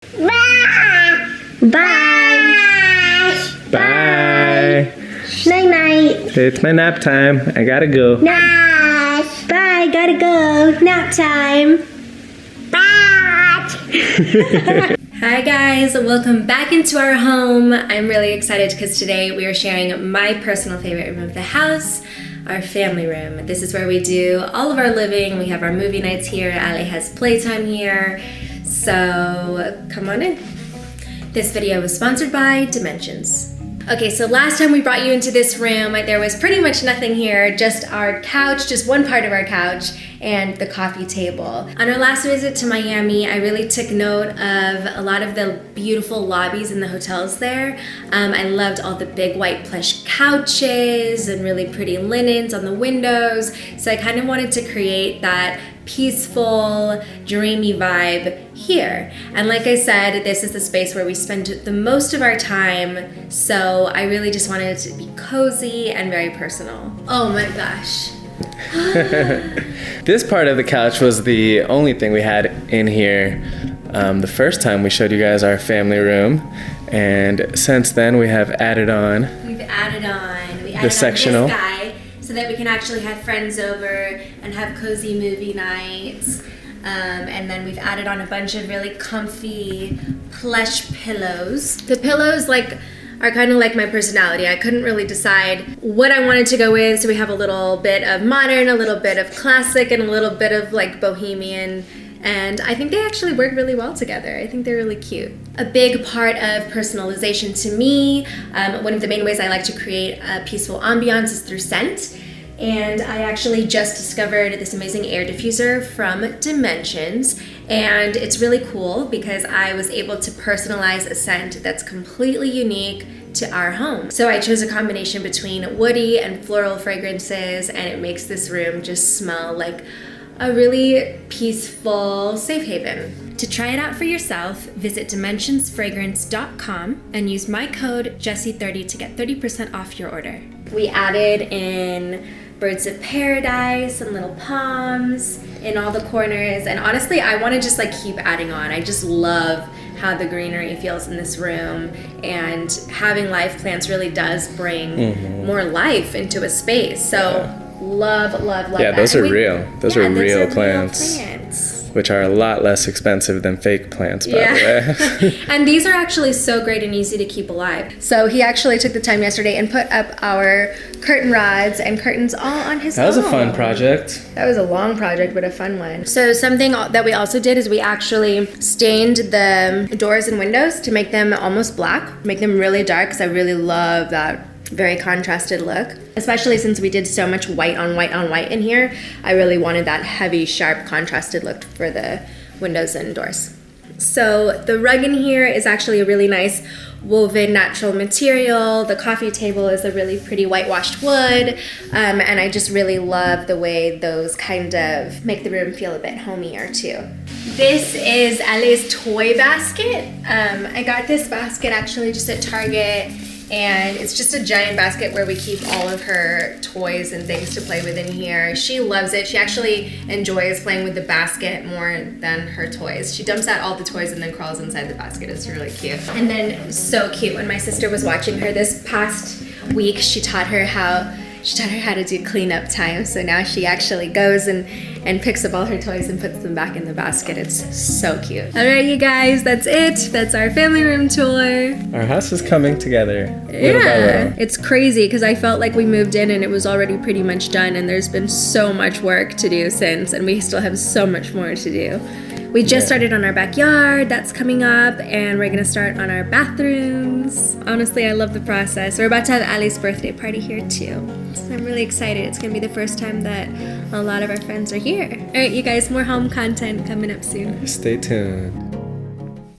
Bye. Bye. Bye. Night night. It's my nap time. I gotta go. Night. Bye. Gotta go. Nap time. Bye. Hi guys, welcome back into our home. I'm really excited because today we are sharing my personal favorite room of the house, our family room. This is where we do all of our living. We have our movie nights here. Ali has playtime here. So come on in. This video was sponsored by Dimensions. Okay, so last time we brought you into this room, there was pretty much nothing here, just our couch, just one part of our couch, and the coffee table. On our last visit to Miami, I really took note of a lot of the beautiful lobbies in the hotels there. I loved all the big white plush couches and really pretty linens on the windows. So I kind of wanted to create that peaceful, dreamy vibe here. And like I said, this is the space where we spend the most of our time. So I really just wanted it to be cozy and very personal. Oh my gosh. This part of the couch was the only thing we had in here the first time we showed you guys our family room, and since then we have added on. We've added on. We added the sectional. On this guy so that we can actually have friends over and have cozy movie nights. And then we've added on a bunch of really comfy plush pillows. The pillows are kind of like my personality. I couldn't really decide what I wanted to go with, so we have a little bit of modern, a little bit of classic, and a little bit of like bohemian, and I think they actually work really well together. I think they're really cute. A big part of personalization to me, one of the main ways I like to create a peaceful ambiance is through scent. And I actually just discovered this amazing air diffuser from Dimensions, and it's really cool because I was able to personalize a scent that's completely unique to our home. So I chose a combination between woody and floral fragrances, and it makes this room just smell like a really peaceful safe haven. To try it out for yourself, visit dimensionsfragrance.com and use my code Jessi30 to get 30% off your order. We added in birds of paradise and little palms in all the corners, and honestly I want to just like keep adding on. I just love how the greenery feels in this room, and having live plants really does bring more life into a space. So love Yeah, that. those are real. Those are real plants. Which are a lot less expensive than fake plants, by the way. And these are actually so great and easy to keep alive. So he actually took the time yesterday and put up our curtain rods and curtains all on his own. That was a fun project. That was a long project, but a fun one. So something that we also did is we actually stained the doors and windows to make them almost black, make them really dark, because I really love that very contrasted look. Especially since we did so much white on white on white in here, I really wanted that heavy, sharp, contrasted look for the windows and doors. So the rug in here is actually a really nice woven natural material. The coffee table is a really pretty whitewashed wood, and I just really love the way those kind of make the room feel a bit homier too. This is Ali's toy basket. I got this basket actually just at Target, and it's just a giant basket where we keep all of her toys and things to play with in here. She loves it. She actually enjoys playing with the basket more than her toys. She dumps out all the toys and then crawls inside the basket. It's really cute. And then so cute, when my sister was watching her this past week, she taught her how to do cleanup time. So now she actually goes and picks up all her toys and puts them back in the basket. It's so cute. All right, you guys, that's it. That's our family room tour. Our house is coming together little by little. It's crazy because I felt like we moved in and it was already pretty much done, and there's been so much work to do since, and we still have so much more to do. We just started on our backyard, that's coming up, and we're gonna start on our bathrooms. Honestly, I love the process. We're about to have Ali's birthday party here too. So I'm really excited. It's gonna be the first time that a lot of our friends are here. All right, you guys, more home content coming up soon. Stay tuned.